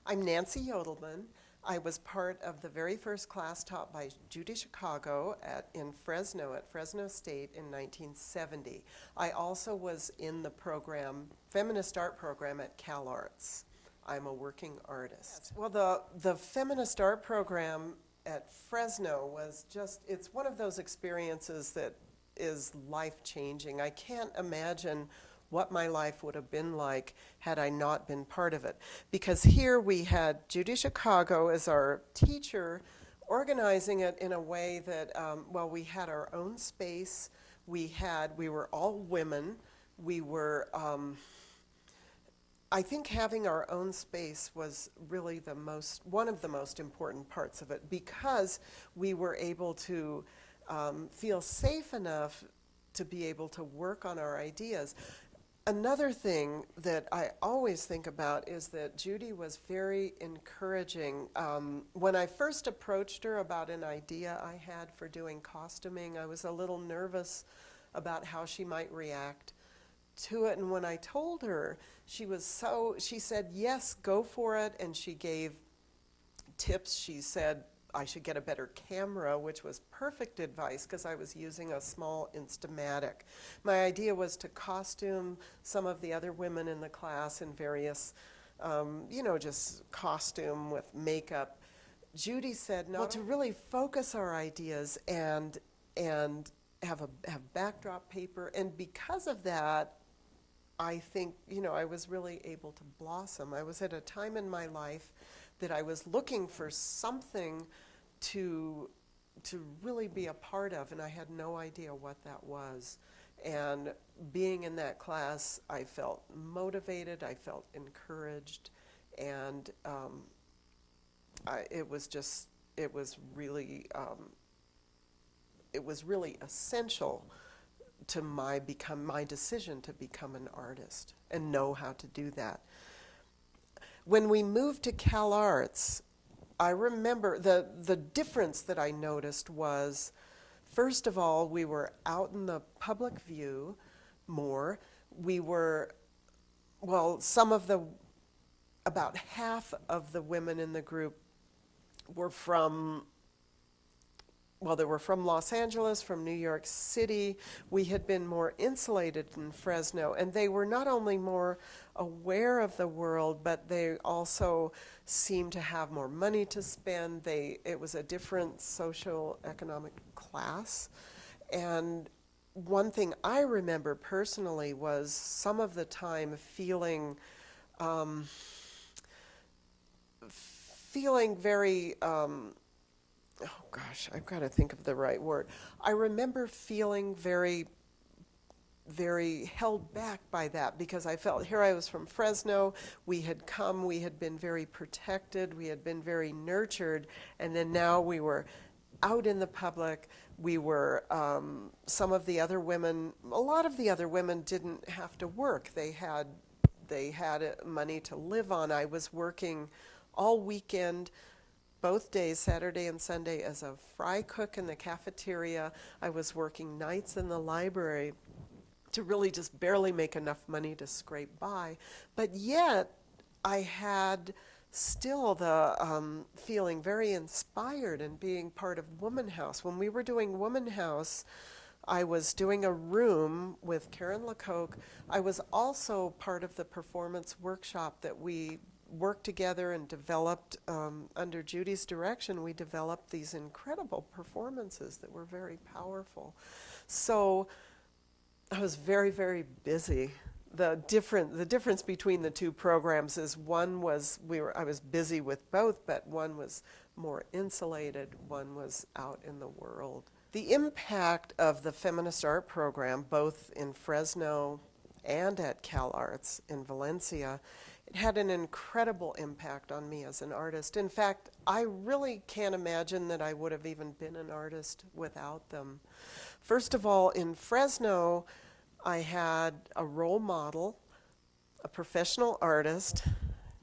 I'm Nancy Youdelman. I was part of the very first class taught by Judy Chicago in Fresno, at Fresno State in 1970. I also was in the program, Feminist Art Program at CalArts. I'm a working artist. Well, the Feminist Art Program at Fresno was it's one of those experiences that is life-changing. I can't imagine what my life would have been like had I not been part of it. Because here we had Judy Chicago as our teacher, organizing it in a way that, we had our own space. We were all women. We were, I think having our own space was really one of the most important parts of it, because we were able to feel safe enough to be able to work on our ideas. Another thing that I always think about is that Judy was very encouraging. When I first approached her about an idea I had for doing costuming, I was a little nervous about how she might react to it. And when I told her, she said, yes, go for it. And she gave tips. She said I should get a better camera, which was perfect advice because I was using a small Instamatic. My idea was to costume some of the other women in the class in various, just costume with makeup. Judy said, no, to really focus our ideas and have backdrop paper. And because of that, I think, I was really able to blossom. I was at a time in my life that I was looking for something to really be a part of, and I had no idea what that was. And being in that class, I felt motivated, I felt encouraged, and it was really essential to my decision to become an artist and know how to do that. When we moved to CalArts, I remember the difference that I noticed was, first of all, we were out in the public view more. We were, about half of the women in the group were from Los Angeles, from New York City. We had been more insulated in Fresno, and they were not only more aware of the world, but they also seemed to have more money to spend. It was a different social economic class. And one thing I remember personally was some of the time feeling very, I've got to think of the right word. I remember feeling very, very held back by that, because I felt here I was from Fresno, we had been very protected, we had been very nurtured, and then now we were out in the public. We were, a lot of the other women didn't have to work. They had money to live on. I was working all weekend, both days, Saturday and Sunday, as a fry cook in the cafeteria. I was working nights in the library to really just barely make enough money to scrape by. But yet, I had still the feeling very inspired in being part of Woman House. When we were doing Woman House, I was doing a room with Karen Lecoq. I was also part of the performance workshop that we worked together and developed under Judy's direction. We developed these incredible performances that were very powerful. So I was very, very busy. The difference between the two programs is I was busy with both, but one was more insulated, one was out in the world. The impact of the Feminist Art Program, both in Fresno and at CalArts in Valencia, it had an incredible impact on me as an artist. In fact, I really can't imagine that I would have even been an artist without them. First of all, in Fresno, I had a role model, a professional artist,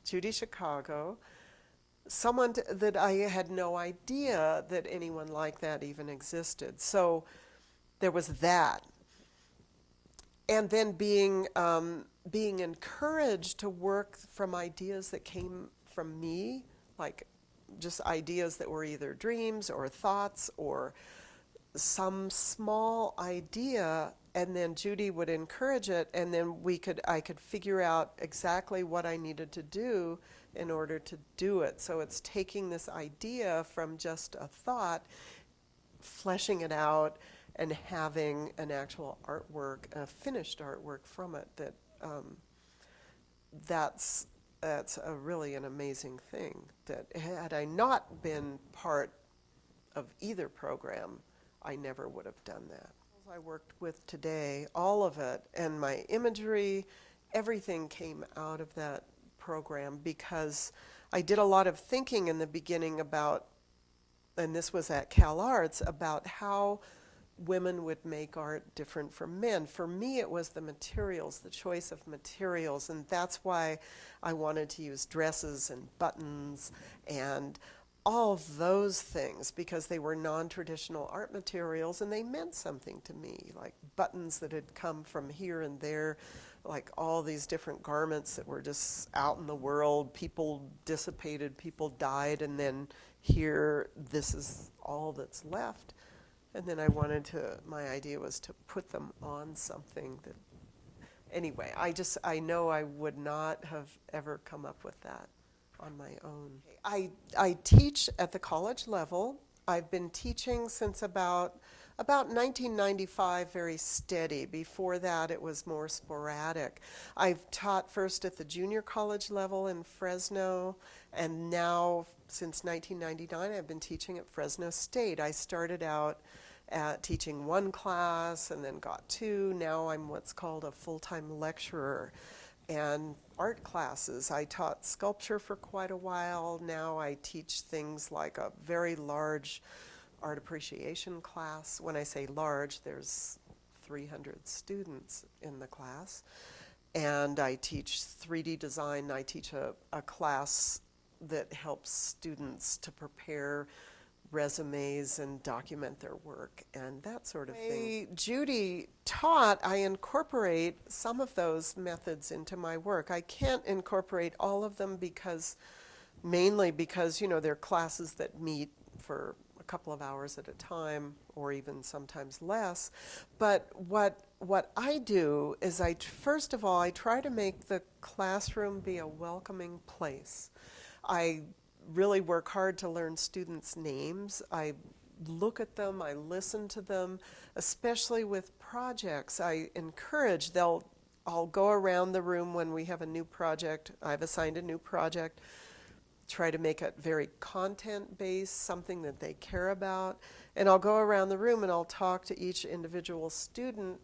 Judy Chicago, someone that I had no idea that anyone like that even existed. So there was that. And then being encouraged to work from ideas that came from me, like just ideas that were either dreams or thoughts or some small idea, and then Judy would encourage it, and then I could figure out exactly what I needed to do in order to do it. So it's taking this idea from just a thought, fleshing it out, and having an actual artwork, a finished artwork from it. That's a really an amazing thing. That had I not been part of either program, I never would have done that. I worked with today, all of it, and my imagery, everything came out of that program because I did a lot of thinking in the beginning about, and this was at Cal Arts, about how women would make art different from men. For me, it was the materials, the choice of materials, and that's why I wanted to use dresses and buttons and all of those things, because they were non-traditional art materials and they meant something to me, like buttons that had come from here and there, like all these different garments that were just out in the world. People dissipated, people died, and then here, this is all that's left. And then my idea was to put them on something that, anyway, I know I would not have ever come up with that on my own. I teach at the college level. I've been teaching since about 1995, very steady. Before that, it was more sporadic. I've taught first at the junior college level in Fresno, and now, since 1999, I've been teaching at Fresno State. I started out at teaching one class and then got two. Now I'm what's called a full-time lecturer. And art classes. I taught sculpture for quite a while. Now I teach things like a very large art appreciation class. When I say large, there's 300 students in the class. And I teach 3D design. I teach a class that helps students to prepare resumes and document their work and that sort of thing. Judy taught, I incorporate some of those methods into my work. I can't incorporate all of them mainly because, they're classes that meet for a couple of hours at a time or even sometimes less. But what I do is first of all, I try to make the classroom be a welcoming place. I really work hard to learn students' names. I look at them, I listen to them, especially with projects. I encourage, I'll go around the room when we have a new project. I've assigned a new project, try to make it very content-based, something that they care about. And I'll go around the room and I'll talk to each individual student,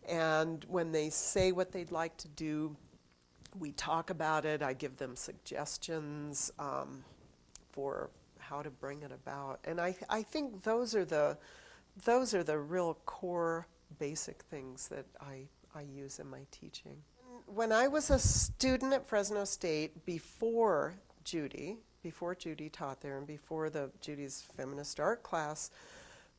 and when they say what they'd like to do, we talk about it. I give them suggestions for how to bring it about, and I think those are the real core basic things that I use in my teaching. When I was a student at Fresno State, before Judy taught there, and before Judy's feminist art class,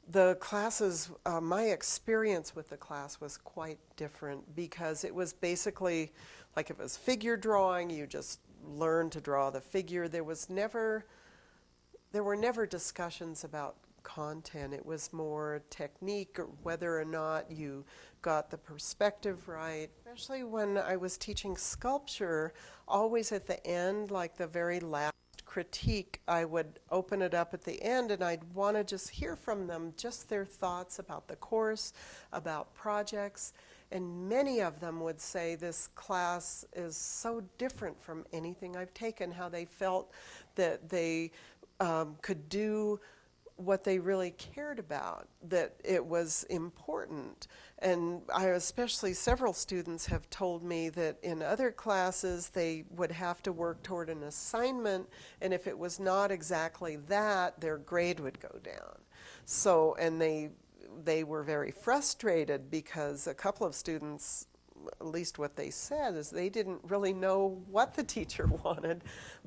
the classes, my experience with the class was quite different, because it was basically like it was figure drawing. You just learned to draw the figure. There were never discussions about content. It was more technique, or whether or not you got the perspective right. Especially when I was teaching sculpture, always at the end, like the very last critique, I would open it up at the end, and I'd want to just hear from them, just their thoughts about the course, about projects. And many of them would say this class is so different from anything I've taken, how they felt that they could do what they really cared about, that it was important. And several students have told me that in other classes they would have to work toward an assignment, and if it was not exactly that, their grade would go down. So, and they were very frustrated because a couple of students, at least what they said, is they didn't really know what the teacher wanted,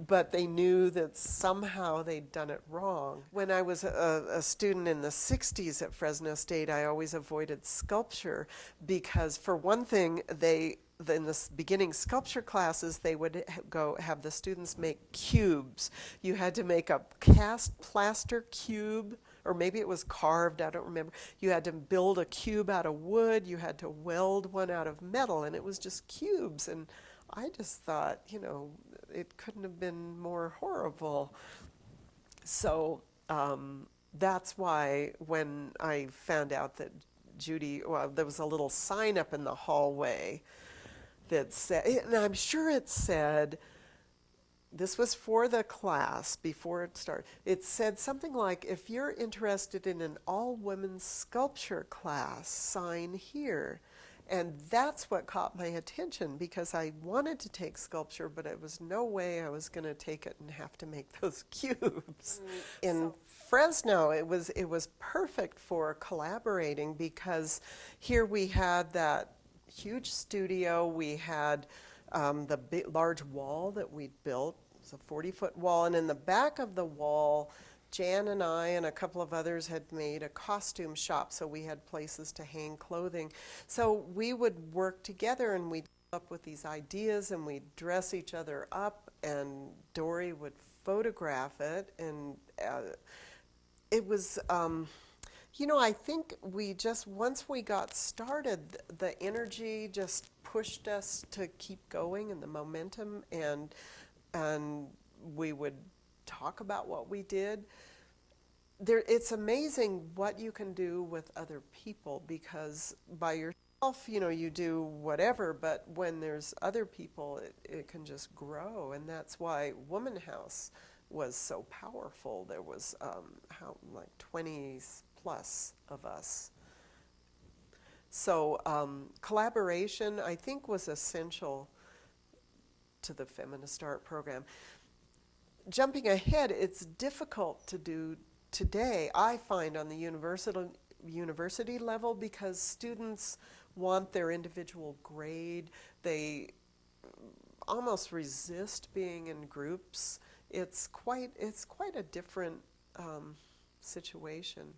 but they knew that somehow they'd done it wrong. When I was a student in the 60s at Fresno State, I always avoided sculpture because, for one thing, they in the beginning sculpture classes, they would go have the students make cubes. You had to make a cast plaster cube, or maybe it was carved, I don't remember. You had to build a cube out of wood, you had to weld one out of metal, and it was just cubes. And I just thought, you know, it couldn't have been more horrible. So that's why when I found out that Judy, well, there was a little sign up in the hallway that said, and I'm sure it said, this was for the class before it started. It said something like, if you're interested in an all-women sculpture class, sign here. And that's what caught my attention, because I wanted to take sculpture, but it was no way I was going to take it and have to make those cubes. In Fresno, it was perfect for collaborating, because here we had that huge studio. We had the large wall that we'd built. It was a 40-foot wall, and in the back of the wall, Jan and I and a couple of others had made a costume shop, so we had places to hang clothing. So we would work together, and we'd come up with these ideas, and we'd dress each other up, and Dory would photograph it. And it was, you know, I think we just, once we got started, the energy just pushed us to keep going, and the momentum, and we would talk about what we did. It's amazing what you can do with other people, because by yourself, you know, you do whatever, but when there's other people, it can just grow. And that's why Woman House was so powerful. There was like 20 plus of us. So collaboration, I think, was essential to the Feminist Art Program. Jumping ahead, it's difficult to do today, I find, on the university level, because students want their individual grade. They almost resist being in groups. It's quite a different situation.